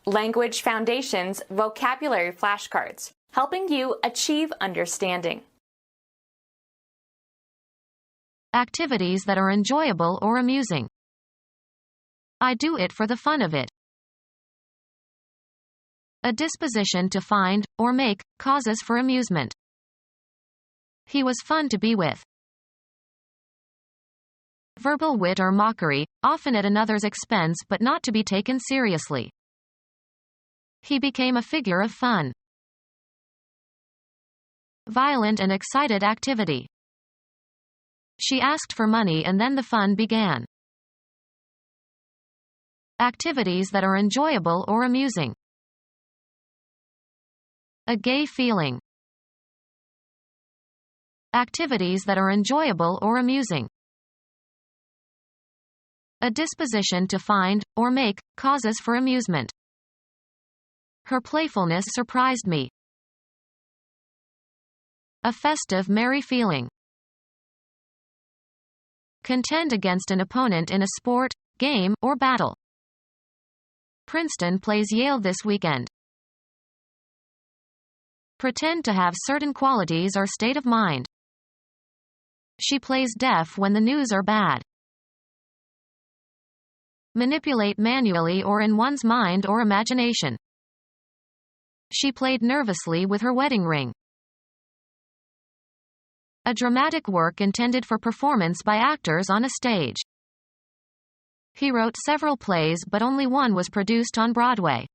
Language Foundations Vocabulary Flashcards, helping you achieve understanding. Activities that are enjoyable or amusing. I do it for the fun of it. A disposition to find, or make, causes for amusement. He was fun to be with. Verbal wit or mockery, often at another's expense but not to be taken seriously. He became a figure of fun. Violent and excited activity. She asked for money and then the fun began. Activities that are enjoyable or amusing. A gay feeling. Activities that are enjoyable or amusing. A disposition to find, or make, causes for amusement. Her playfulness surprised me. A festive, merry feeling. Contend against an opponent in a sport, game, or battle. Princeton plays Yale this weekend. Pretend to have certain qualities or state of mind. She plays deaf when the news are bad. Manipulate manually or in one's mind or imagination. She played nervously with her wedding ring. A dramatic work intended for performance by actors on a stage. He wrote several plays but only one was produced on Broadway.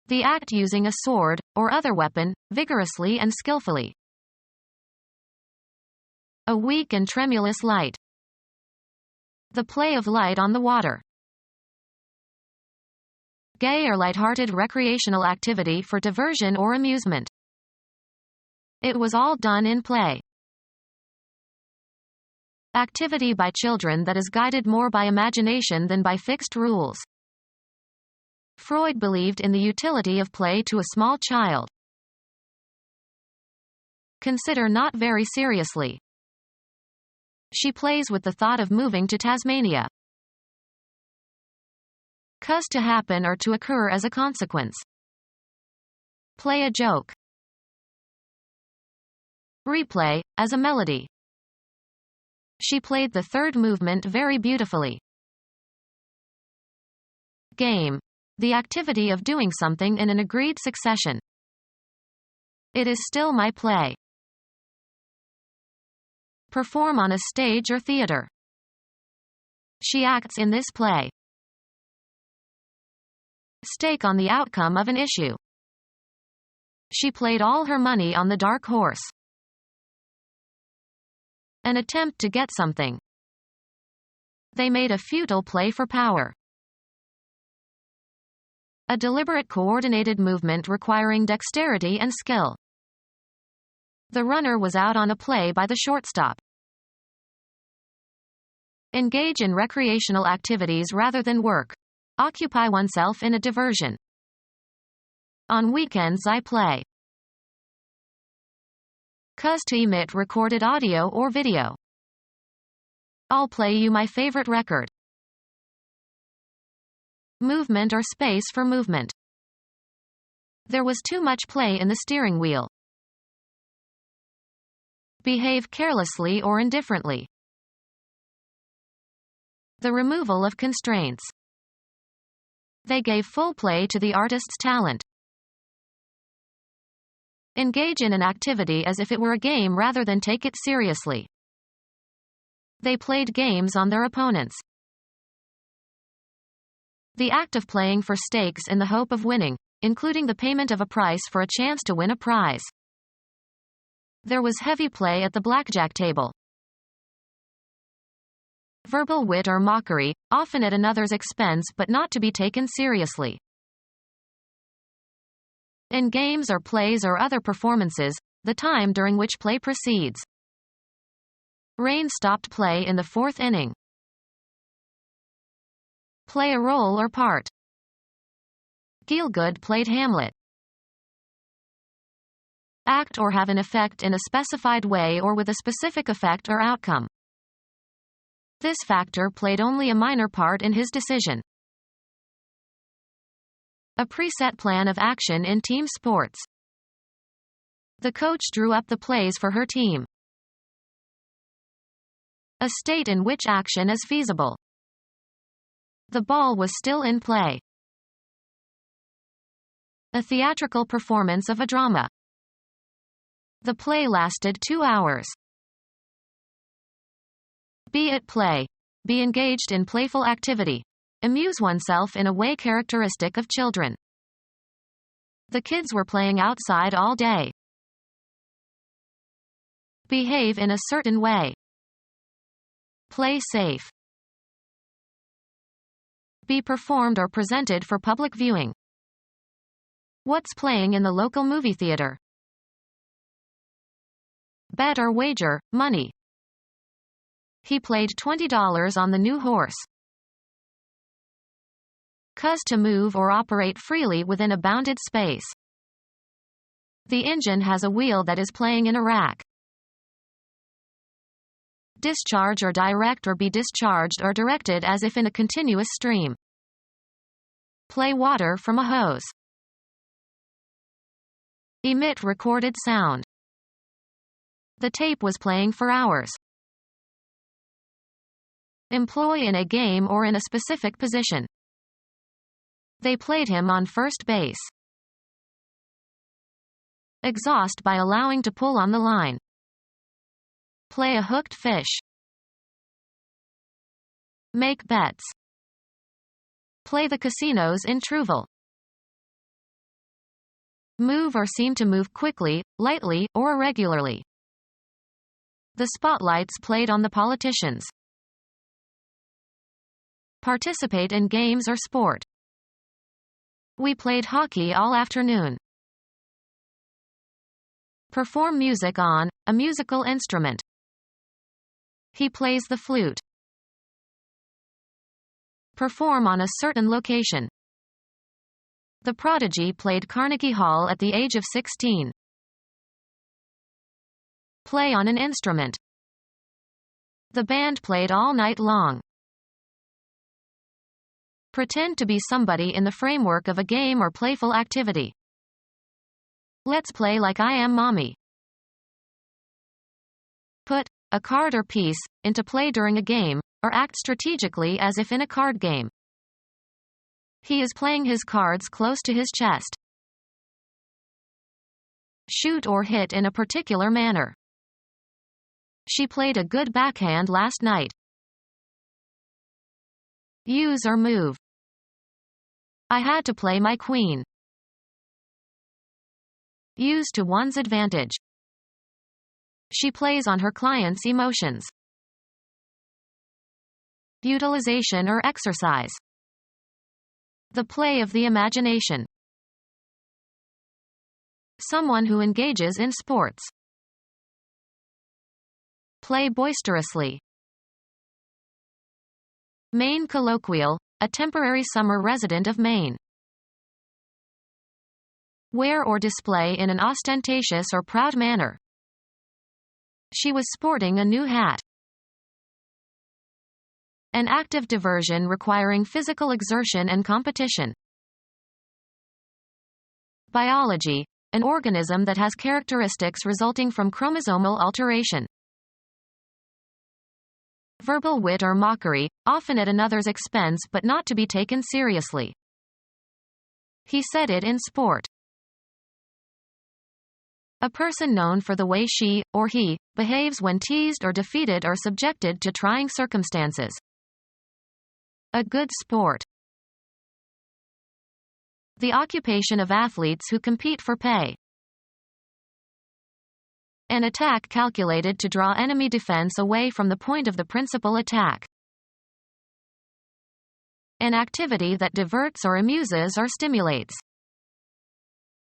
The act using a sword, or other weapon, vigorously and skillfully. A weak and tremulous light. The play of light on the water. Gay or light-hearted recreational activity for diversion or amusement. It was all done in play. Activity by children that is guided more by imagination than by fixed rules. Freud believed in the utility of play to a small child. Consider not very seriously. She plays with the thought of moving to Tasmania. Cause to happen or to occur as a consequence. Play a joke. Replay, as a melody. She played the third movement very beautifully. Game. The activity of doing something in an agreed succession. It is still my play. Perform on a stage or theater. She acts in this play. Stake on the outcome of an issue. She played all her money on the dark horse. An attempt to get something. They made a futile play for power. A deliberate coordinated movement requiring dexterity and skill. The runner was out on a play by the shortstop. Engage in recreational activities rather than work. Occupy oneself in a diversion. On weekends I play. Cause to emit recorded audio or video. I'll play you my favorite record. Movement or space for movement. There was too much play in the steering wheel. Behave carelessly or indifferently. The removal of constraints. They gave full play to the artist's talent. Engage in an activity as if it were a game rather than take it seriously. They played games on their opponents. The act of playing for stakes in the hope of winning, including the payment of a price for a chance to win a prize. There was heavy play at the blackjack table. Verbal wit or mockery, often at another's expense but not to be taken seriously. In games or plays or other performances, the time during which play proceeds. Rain stopped play in the fourth inning. Play a role or part. Gielgud played Hamlet. Act or have an effect in a specified way or with a specific effect or outcome. This factor played only a minor part in his decision. A preset plan of action in team sports. The coach drew up the plays for her team. A state in which action is feasible. The ball was still in play. A theatrical performance of a drama. The play lasted 2 hours. Be at play. Be engaged in playful activity. Amuse oneself in a way characteristic of children. The kids were playing outside all day. Behave in a certain way. Play safe. Be performed or presented for public viewing. What's playing in the local movie theater? Bet or wager, money. He played $20 on the new horse. Cause to move or operate freely within a bounded space. The engine has a wheel that is playing in a rack. Discharge or direct or be discharged or directed as if in a continuous stream. Play water from a hose. Emit recorded sound. The tape was playing for hours. Employ in a game or in a specific position. They played him on first base. Exhaust by allowing to pull on the line. Play a hooked fish. Make bets. Play the casinos in Trouville. Move or seem to move quickly, lightly, or irregularly. The spotlights played on the politicians. Participate in games or sport. We played hockey all afternoon. Perform music on a musical instrument. He plays the flute. Perform on a certain location. The prodigy played Carnegie Hall at the age of 16. Play on an instrument. The band played all night long. Pretend to be somebody in the framework of a game or playful activity. Let's play like I am mommy. Put a card or piece into play during a game, or act strategically as if in a card game. He is playing his cards close to his chest. Shoot or hit in a particular manner. She played a good backhand last night. Use or move. I had to play my queen. Use to one's advantage. She plays on her client's emotions. Utilization or exercise. The play of the imagination. Someone who engages in sports. Play boisterously. Maine colloquial, a temporary summer resident of Maine. Wear or display in an ostentatious or proud manner. She was sporting a new hat. An active diversion requiring physical exertion and competition. Biology, an organism that has characteristics resulting from chromosomal alteration. Verbal wit or mockery, often at another's expense but not to be taken seriously. He said it in sport. A person known for the way she, or he, behaves when teased or defeated or subjected to trying circumstances. A good sport. The occupation of athletes who compete for pay. An attack calculated to draw enemy defense away from the point of the principal attack. An activity that diverts or amuses or stimulates.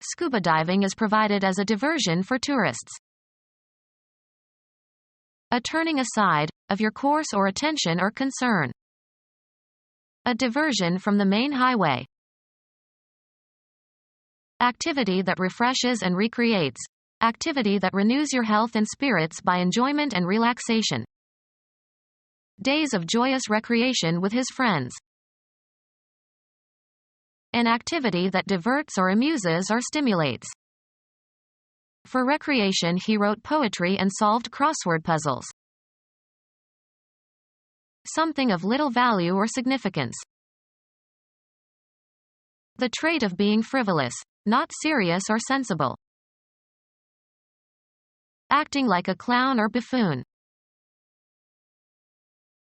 Scuba diving is provided as a diversion for tourists. A turning aside, of your course or attention or concern. A diversion from the main highway. Activity that refreshes and recreates. Activity that renews your health and spirits by enjoyment and relaxation. Days of joyous recreation with his friends. An activity that diverts or amuses or stimulates. For recreation, he wrote poetry and solved crossword puzzles. Something of little value or significance. The trait of being frivolous, not serious or sensible. Acting like a clown or buffoon.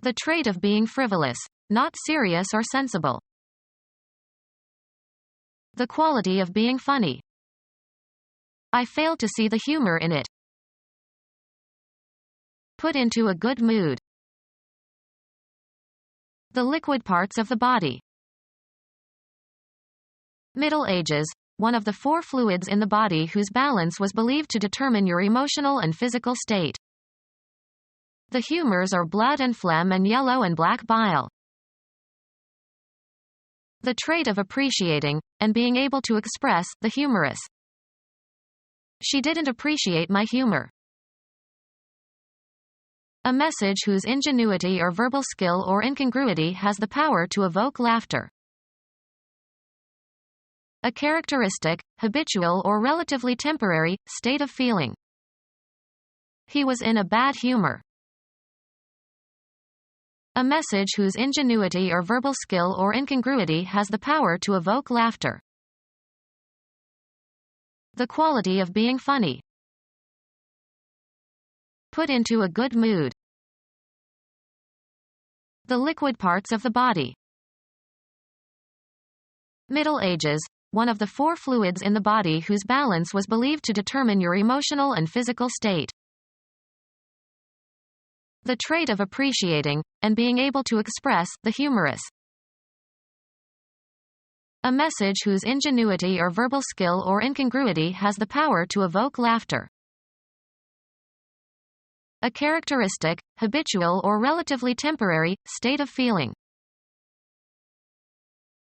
The trait of being frivolous, not serious or sensible. The quality of being funny. I fail to see the humor in it. Put into a good mood. The liquid parts of the body. Middle Ages, one of the 4 fluids in the body whose balance was believed to determine your emotional and physical state. The humors are blood and phlegm and yellow and black bile. The trait of appreciating, and being able to express, the humorous. She didn't appreciate my humor. A message whose ingenuity or verbal skill or incongruity has the power to evoke laughter. A characteristic, habitual or relatively temporary, state of feeling. He was in a bad humor. A message whose ingenuity or verbal skill or incongruity has the power to evoke laughter. The quality of being funny. Put into a good mood. The liquid parts of the body. Middle Ages, one of the 4 fluids in the body whose balance was believed to determine your emotional and physical state. The trait of appreciating, and being able to express, the humorous. A message whose ingenuity or verbal skill or incongruity has the power to evoke laughter. A characteristic, habitual or relatively temporary, state of feeling.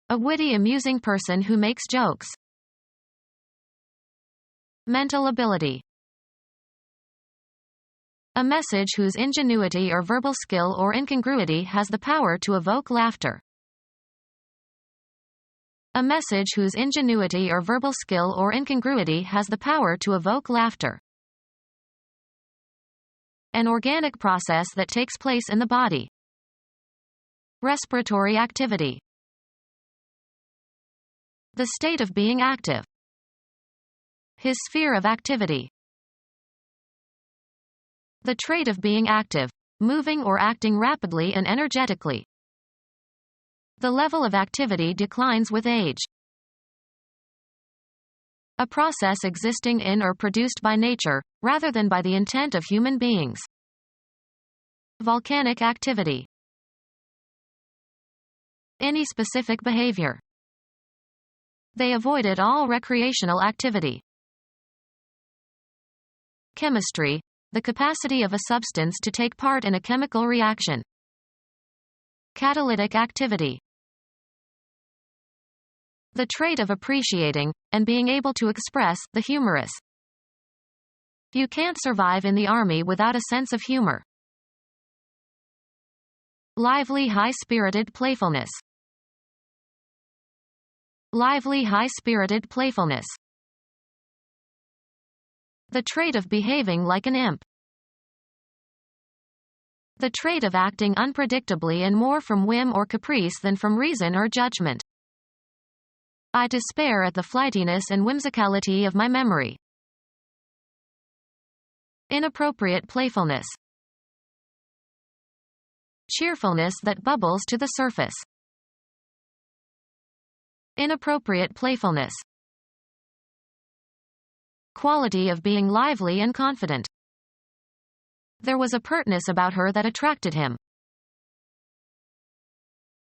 A witty, amusing person who makes jokes. Mental ability. A message whose ingenuity or verbal skill or incongruity has the power to evoke laughter. A message whose ingenuity or verbal skill or incongruity has the power to evoke laughter. An organic process that takes place in the body. Respiratory activity. The state of being active. His sphere of activity. The trait of being active, moving or acting rapidly and energetically. The level of activity declines with age. A process existing in or produced by nature, rather than by the intent of human beings. Volcanic activity. Any specific behavior. They avoided all recreational activity. Chemistry, the capacity of a substance to take part in a chemical reaction. Catalytic activity. The trait of appreciating, and being able to express, the humorous. You can't survive in the army without a sense of humor. Lively, high-spirited playfulness. Lively, high-spirited playfulness. The trait of behaving like an imp. The trait of acting unpredictably and more from whim or caprice than from reason or judgment. I despair at the flightiness and whimsicality of my memory. Inappropriate playfulness. Cheerfulness that bubbles to the surface. Inappropriate playfulness. Quality of being lively and confident. There was a pertness about her that attracted him.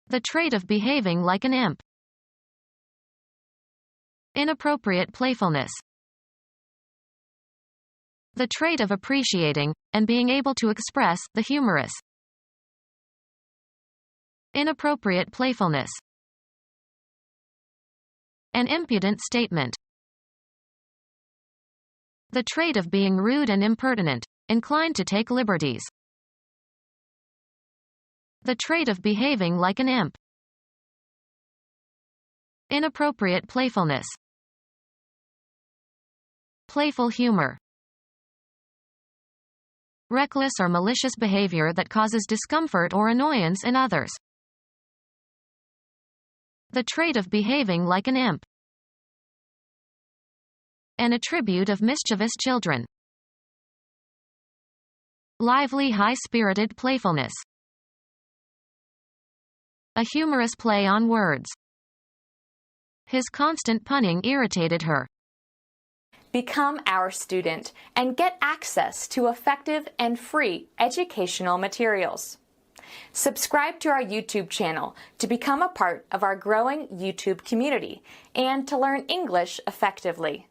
The trait of behaving like an imp. Inappropriate playfulness. The trait of appreciating, and being able to express, the humorous. Inappropriate playfulness. An impudent statement. The trait of being rude and impertinent, inclined to take liberties. The trait of behaving like an imp. Inappropriate playfulness. Playful humor. Reckless or malicious behavior that causes discomfort or annoyance in others. The trait of behaving like an imp. An attribute of mischievous children. Lively, high-spirited playfulness. A humorous play on words. His constant punning irritated her. Become our student and get access to effective and free educational materials. Subscribe to our YouTube channel to become a part of our growing YouTube community and to learn English effectively.